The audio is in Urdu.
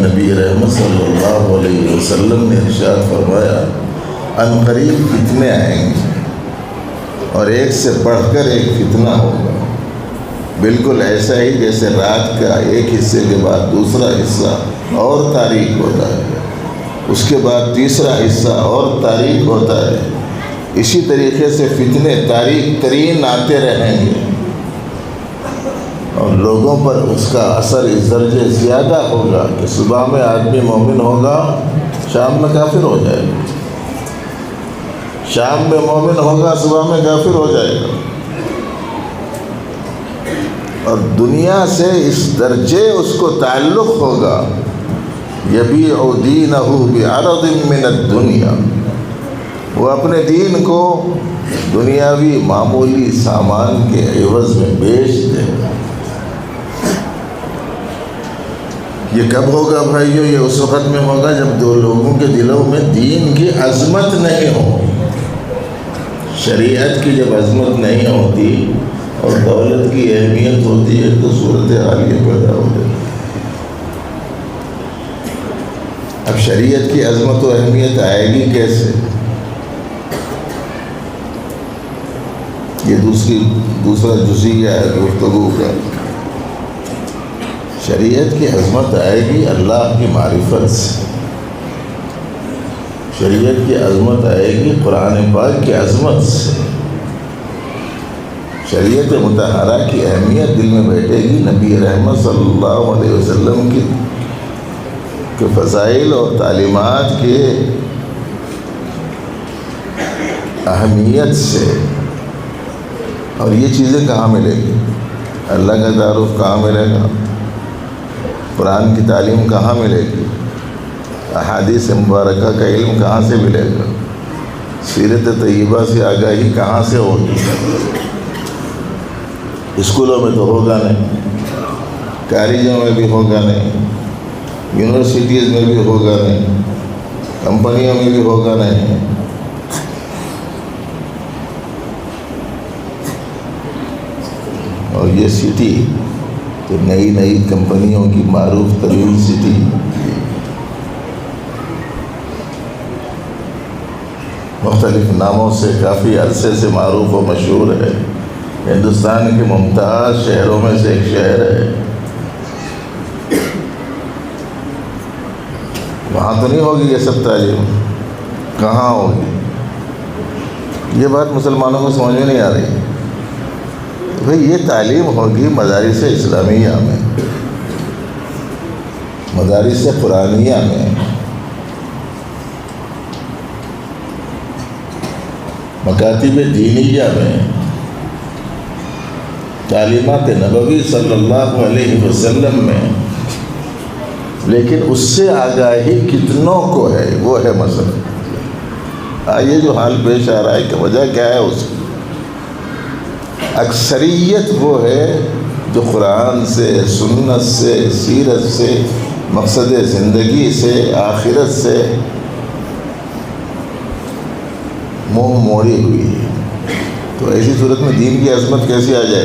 نبی رحمت صلی اللہ علیہ وسلم نے ارشاد فرمایا ان قریب فتنے آئیں گے اور ایک سے بڑھ کر ایک فتنہ ہوگا، بالکل ایسا ہی جیسے رات کا ایک حصے کے بعد دوسرا حصہ اور تاریک ہوتا ہے، اس کے بعد تیسرا حصہ اور تاریک ہوتا ہے، اسی طریقے سے فتنے تاریک ترین آتے رہیں گے اور لوگوں پر اس کا اثر اس درجے زیادہ ہوگا کہ صبح میں آدمی مومن ہوگا، شام میں کافر ہو جائے گا، شام میں مومن ہوگا، صبح میں کافر ہو جائے گا، اور دنیا سے اس درجے اس کو تعلق ہوگا یبیع دینہ بعرض من الدنیا، وہ اپنے دین کو دنیاوی معمولی سامان کے عوض میں بیچ دے گا۔ یہ کب ہوگا بھائیو؟ یہ اس وقت میں ہوگا جب دو لوگوں کے دلوں میں دین کی عظمت نہیں ہو، شریعت کی جب عظمت نہیں ہوتی اور دولت کی اہمیت ہوتی ہے تو صورتحال یہ پیدا ہو جاتی ہے۔ اب شریعت کی عظمت و اہمیت آئے گی کیسے؟ یہ دوسرا جزیہ ہے گفتگو کا۔ شریعت کی عظمت آئے گی اللہ کی معرفت سے، شریعت کی عظمت آئے گی قرآن پاک کی عظمت سے، شریعت مطہرہ کی اہمیت دل میں بیٹھے گی نبی رحمت صلی اللہ علیہ وسلم کی فضائل اور تعلیمات کے اہمیت سے۔ اور یہ چیزیں کہاں ملے گی؟ اللہ کا تعارف کہاں ملے گا؟ قرآن کی تعلیم کہاں ملے گی؟ احادیث مبارکہ کا علم کہاں سے ملے گا؟ سیرت طیبہ سے آگاہی کہاں سے ہوگی؟ اسکولوں میں تو ہوگا نہیں، کالجوں میں بھی ہوگا نہیں، یونیورسٹیز میں بھی ہوگا نہیں، کمپنیوں میں بھی ہوگا نہیں۔ اور یہ سٹی تو نئی نئی کمپنیوں کی معروف ترین سٹی، مختلف ناموں سے کافی عرصے سے معروف و مشہور ہے، ہندوستان کے ممتاز شہروں میں سے ایک شہر ہے۔ وہاں تو نہیں ہوگی یہ سب تعلیم، کہاں ہوگی؟ یہ بات مسلمانوں کو سمجھ میں نہیں آ رہی۔ بھئی یہ تعلیم ہوگی مدارس اسلامیہ میں، مدارس قرآنیہ میں، مکاتب دینیہ میں، تعلیمات نبوی صلی اللہ علیہ وسلم میں، لیکن اس سے آگاہی کتنوں کو ہے وہ ہے مسئلہ۔ یہ جو حال پیش آ رہا ہے کہ وجہ کیا ہے اس کی؟ اکثریت وہ ہے جو قرآن سے، سنت سے، سیرت سے، مقصد زندگی سے، آخرت سے منہ موڑی ہوئی ہے۔ تو ایسی صورت میں دین کی عظمت کیسے آ جائے گی؟